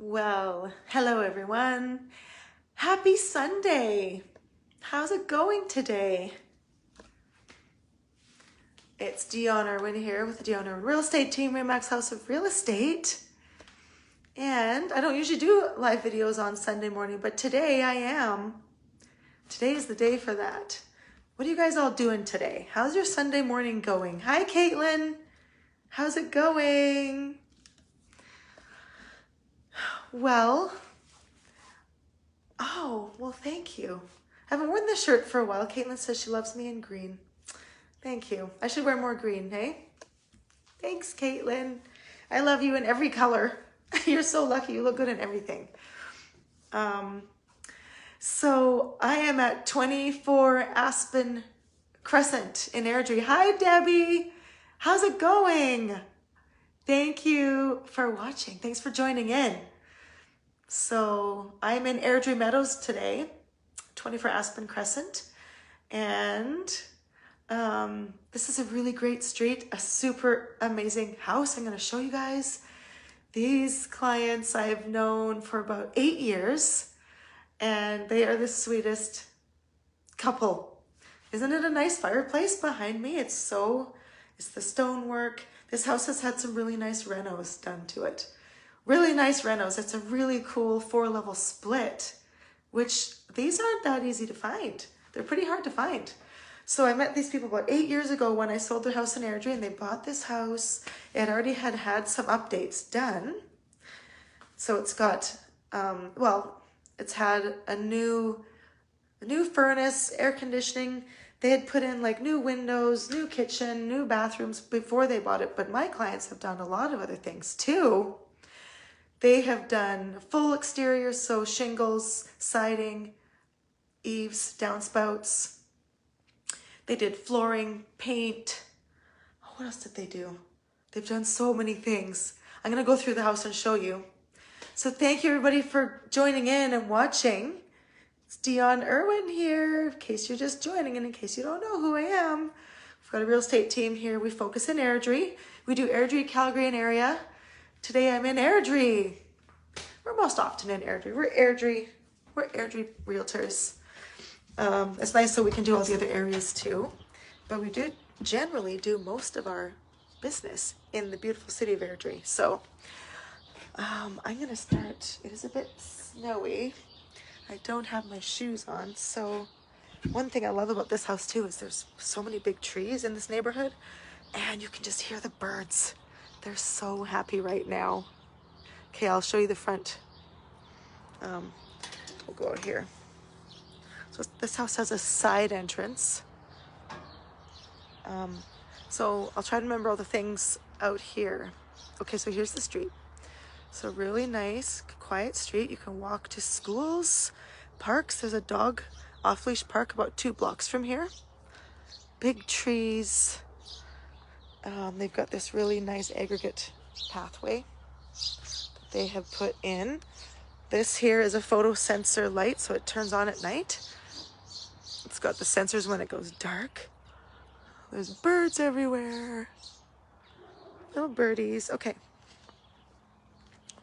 Well, hello everyone. Happy Sunday. How's it going today? It's Dione Irwin here with the Dione Irwin Real Estate Team, Remax House of Real Estate. And I don't usually do live videos on Sunday morning, but today I am. Today is the day for that. What are you guys all doing today? How's your Sunday morning going? Hi, Caitlin. How's it going? Well, thank you. I haven't worn this shirt for a while. Caitlin says she loves me in green. Thank you. I should wear more green, hey? Thanks, Caitlin. I love you in every color. You're so lucky. You look good in everything. So I am at 24 Aspen Crescent in Airdrie. Hi, Debbie. How's it going? Thank you for watching. Thanks for joining in. So I'm in Airdrie Meadows today, 24 Aspen Crescent. And this is a really great street, a super amazing house. I'm going to show you guys. These clients I've known for about 8 years, and they are the sweetest couple. Isn't it a nice fireplace behind me? It's the stonework. This house has had some really nice renos done to it. Really nice renos. It's a really cool 4-level split, which these aren't that easy to find. They're pretty hard to find. So I met these people about 8 years ago when I sold their house in Airdrie, and they bought this house. It already had some updates done. So it's got, it's had a new furnace, air conditioning. They had put in like new windows, new kitchen, new bathrooms before they bought it. But my clients have done a lot of other things too. They have done full exterior, so shingles, siding, eaves, downspouts. They did flooring, paint. What else did they do? They've done so many things. I'm going to go through the house and show you. So thank you everybody for joining in and watching. It's Dione Irwin here, in case you're just joining and in case you don't know who I am. We've got a real estate team here. We focus in Airdrie. We do Airdrie, Calgary, and area. Today I'm in Airdrie. We're most often in Airdrie. We're Airdrie realtors. It's nice so we can do all the other areas too. But we do generally do most of our business in the beautiful city of Airdrie. So I'm going to start. It is a bit snowy. I don't have my shoes on. So one thing I love about this house too is there's so many big trees in this neighborhood, and you can just hear the birds. They're so happy right now. Okay, I'll show you the front. We'll go out here. So this house has a side entrance. So I'll try to remember all the things out here. Okay, so here's the street. So really nice, quiet street. You can walk to schools, parks. There's a dog off-leash park about 2 blocks from here. Big trees. They've got this really nice aggregate pathway that they have put in. This here is a photo sensor light, so it turns on at night. It's got the sensors when it goes dark. There's birds everywhere. Little birdies. Okay.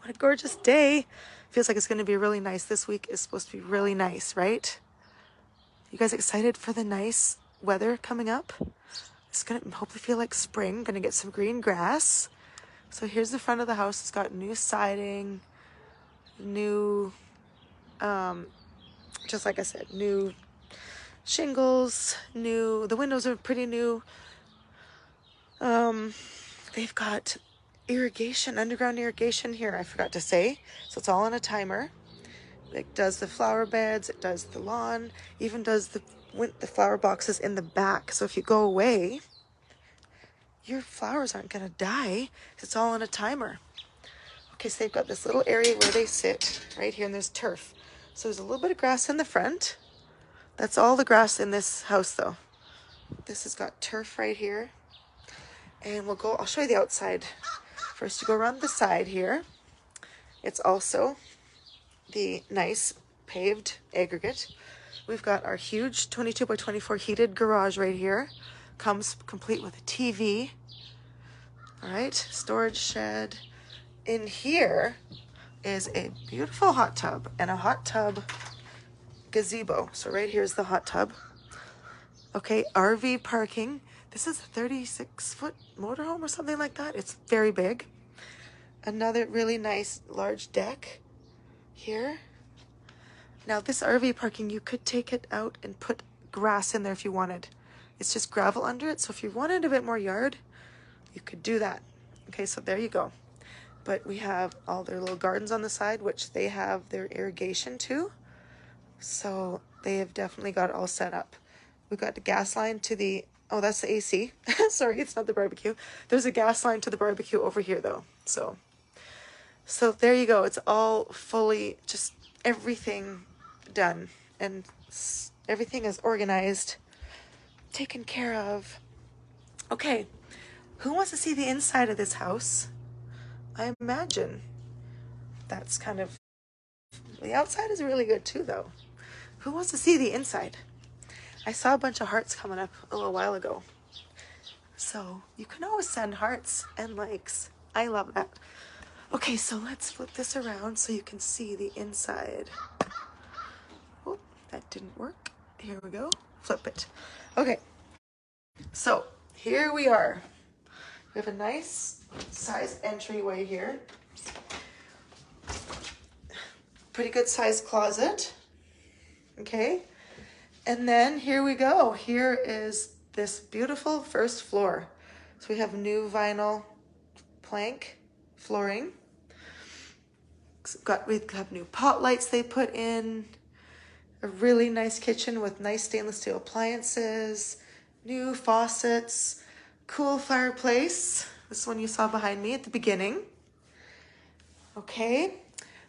What a gorgeous day. Feels like it's going to be really nice. This week is supposed to be really nice, right? You guys excited for the nice weather coming up? It's going to hopefully feel like spring. Going to get some green grass. So here's the front of the house. It's got new siding, new, just like I said, new shingles, the windows are pretty new. They've got irrigation, underground irrigation here, I forgot to say. So it's all on a timer. It does the flower beds, it does the lawn, even does the flower boxes in the back. So if you go away, your flowers aren't going to die. It's all on a timer. Okay, so they've got this little area where they sit right here, and there's turf. So there's a little bit of grass in the front. That's all the grass in this house though. This has got turf right here. And I'll show you the outside. First you go around the side here. It's also the nice paved aggregate. We've got our huge 22 by 24 heated garage right here. Comes complete with a TV. All right, storage shed. In here, is a beautiful hot tub and a hot tub gazebo. So right here's the hot tub. Okay, RV parking. This is a 36-foot motorhome or something like that. It's very big. Another really nice large deck here. Now this RV parking, you could take it out and put grass in there if you wanted. It's just gravel under it. So if you wanted a bit more yard, you could do that. Okay, so there you go. But we have all their little gardens on the side, which they have their irrigation too. So they have definitely got it all set up. We've got the gas line to the, oh, that's the AC. Sorry, it's not the barbecue. There's a gas line to the barbecue over here though. So there you go. It's all fully, just everything done. And everything is organized, taken care of. Okay, who wants to see the inside of this house? I imagine that's kind of, the outside is really good too though. Who wants to see the inside? I saw a bunch of hearts coming up a little while ago. So you can always send hearts and likes. I love that. Okay, so let's flip this around so you can see the inside. Oh, that didn't work. Here we go. Flip it. Okay, so here we are. We have a nice sized entryway here. Pretty good sized closet. Okay, and then here we go. Here is this beautiful first floor. So we have new vinyl plank flooring. We have new pot lights they put in. A really nice kitchen with nice stainless steel appliances. New faucets. Cool fireplace. This one you saw behind me at the beginning. Okay,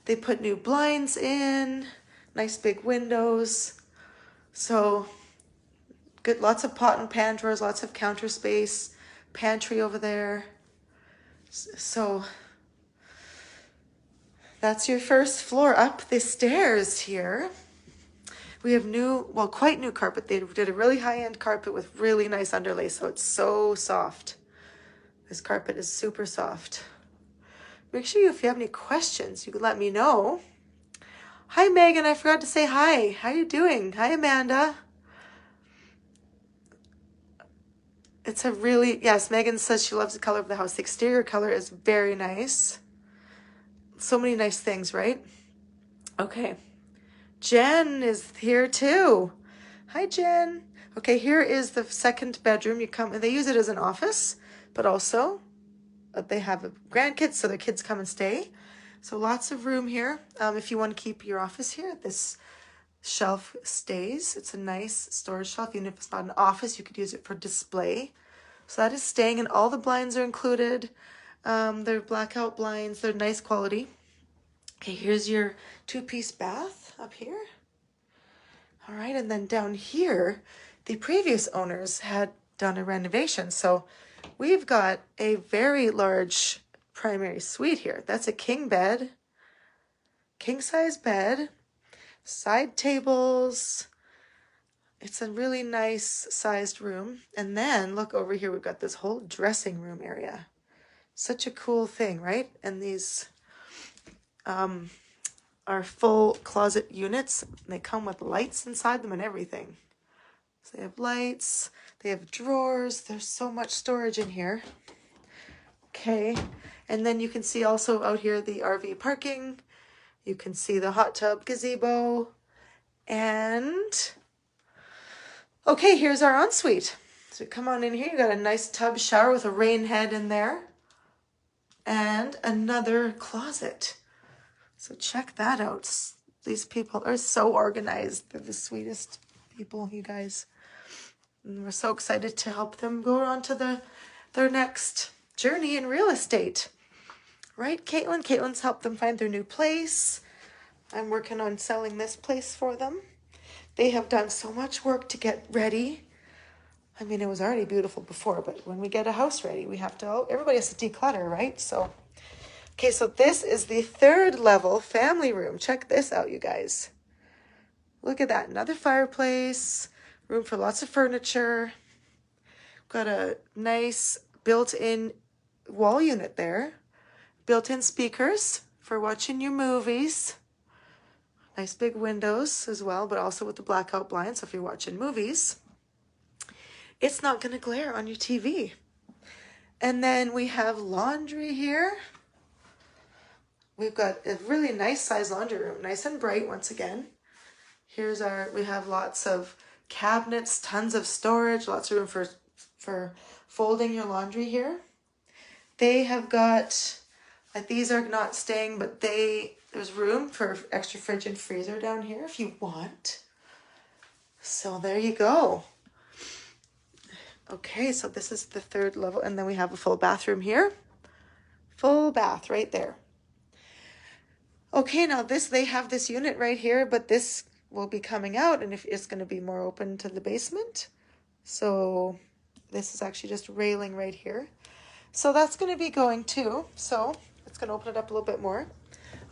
they put new blinds in. Nice big windows. So good, lots of pot and pan drawers, lots of counter space, pantry over there. So that's your first floor. Up the stairs here, we have new, well, quite new carpet. They did a really high-end carpet with really nice underlay, so it's so soft. This carpet is super soft. Make sure if you have any questions, you can let me know. Hi, Megan. I forgot to say hi. How you doing? Hi, Amanda. It's a really, yes, Megan says she loves the color of the house. The exterior color is very nice. So many nice things, right? Okay. Jen is here too. Hi, Jen. Okay, here is the second bedroom. You come, and they use it as an office, but also they have grandkids, so their kids come and stay. So lots of room here. If you want to keep your office here, this shelf stays. It's a nice storage shelf. Even if it's not an office, you could use it for display. So that is staying, and all the blinds are included. They're blackout blinds. They're nice quality. Okay, here's your two-piece bath up here. All right, and then down here, the previous owners had done a renovation. So we've got a very large primary suite here. That's a king bed, king size bed, side tables. It's a really nice sized room. And then look over here, we've got this whole dressing room area. Such a cool thing, right? And these are full closet units. They come with lights inside them and everything. So they have lights, they have drawers. There's so much storage in here. Okay, and then you can see also out here the RV parking. You can see the hot tub gazebo. And okay, here's our ensuite. So come on in here. You got a nice tub shower with a rain head in there. And another closet. So check that out. These people are so organized. They're the sweetest people, you guys. And we're so excited to help them go on to their next journey in real estate. Right, Caitlin? Caitlin's helped them find their new place. I'm working on selling this place for them. They have done so much work to get ready. I mean, it was already beautiful before, but when we get a house ready, we have to, everybody has to declutter, right? So, okay, so this is the third level family room. Check this out, you guys. Look at that, another fireplace, room for lots of furniture. Got a nice built-in wall unit there. Built-in speakers. for watching your movies. Nice big windows as well, but also with the blackout blinds. So if you're watching movies, it's not going to glare on your TV. And then we have laundry here. We've got a really nice size laundry room, nice and bright once again. Here's we have lots of cabinets, tons of storage, lots of room for folding your laundry here. They have got, these are not staying, but there's room for extra fridge and freezer down here if you want. So there you go. Okay, so this is the third level, and then we have a full bathroom here. Full bath right there. Okay, now they have this unit right here, but this will be coming out, and it's going to be more open to the basement. So this is actually just railing right here. So that's going to be going too. So it's going to open it up a little bit more.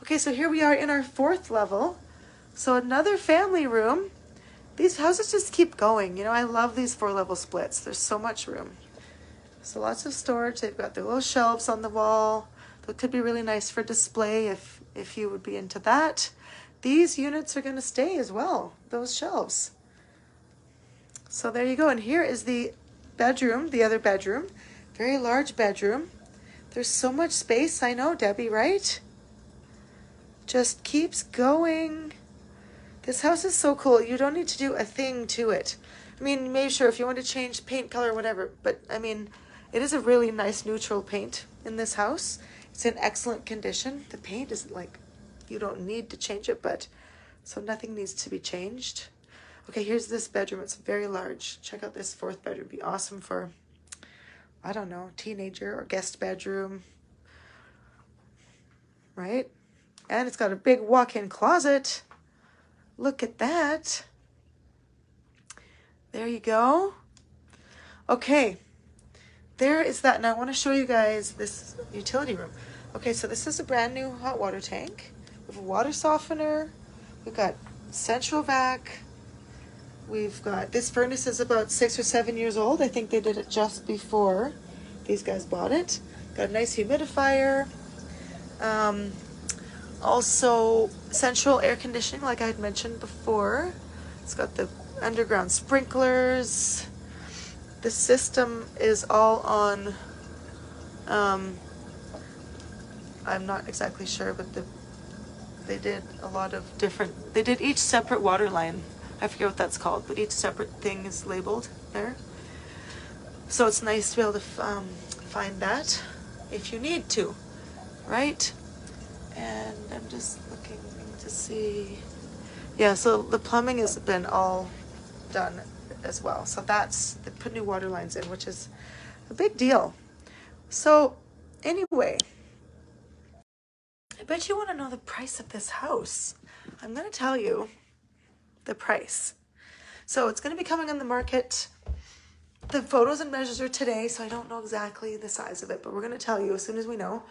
Okay, so here we are in our fourth level. So another family room. These houses just keep going. You know, I love these 4-level splits. There's so much room. So lots of storage. They've got their little shelves on the wall. That could be really nice for display if you would be into that. These units are going to stay as well, those shelves. So there you go. And here is the bedroom, the other bedroom. Very large bedroom. There's so much space. I know, Debbie, right? Just keeps going. This house is so cool. You don't need to do a thing to it. I mean, maybe sure if you want to change paint color or whatever, but I mean, it is a really nice neutral paint in this house. It's in excellent condition. The paint is like, you don't need to change it, but so nothing needs to be changed. Okay, here's this bedroom. It's very large. Check out this fourth bedroom. It'd be awesome for, I don't know, teenager or guest bedroom, right? And it's got a big walk-in closet. Look at that. There you go. Okay, there is that. Now I want to show you guys this utility room. Okay, so this is a brand new hot water tank. We have a water softener. We've got central vac. We've got, this furnace is about 6 or 7 years old. I think they did it just before these guys bought it. Got a nice humidifier. Also central air conditioning, like I had mentioned before. It's got the underground sprinklers. The system is all on, I'm not exactly sure, but they did a lot of different, they did each separate water line. I forget what that's called, but each separate thing is labeled there. So it's nice to be able to find that if you need to, right? And I'm just looking to see. Yeah, so the plumbing has been all done as well. So they put new water lines in, which is a big deal. So anyway, I bet you want to know the price of this house. I'm going to tell you the price. So it's going to be coming on the market. The photos and measures are today, so I don't know exactly the size of it, but we're going to tell you as soon as we know.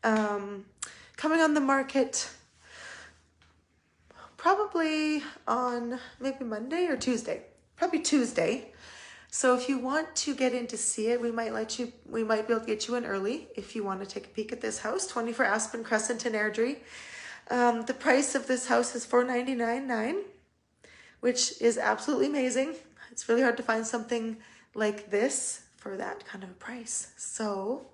Coming on the market probably on maybe Monday or Tuesday. Probably Tuesday. So if you want to get in to see it, we might be able to get you in early if you want to take a peek at this house. 24 Aspen Crescent in Airdrie. The price of this house is $499.9, which is absolutely amazing. It's really hard to find something like this for that kind of a price. So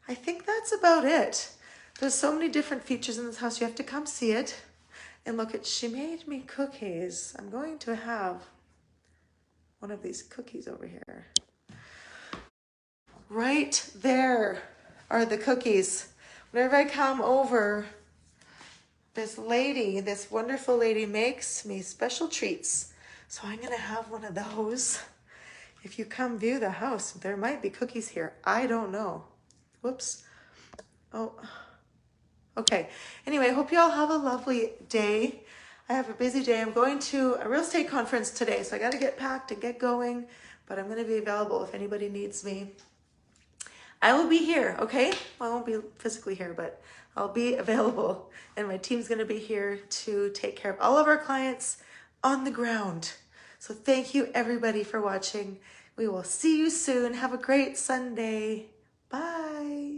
I think that's about it. There's so many different features in this house. You have to come see it and look at, she made me cookies. I'm going to have one of these cookies over here. Right there are the cookies. Whenever I come over, this wonderful lady makes me special treats. So I'm going to have one of those. If you come view the house, there might be cookies here. I don't know. Whoops. Oh, okay. Anyway, I hope you all have a lovely day. I have a busy day. I'm going to a real estate conference today, so I got to get packed and get going, but I'm going to be available if anybody needs me. I will be here, okay? I won't be physically here, but I'll be available, and my team's going to be here to take care of all of our clients on the ground. So thank you, everybody, for watching. We will see you soon. Have a great Sunday. Bye.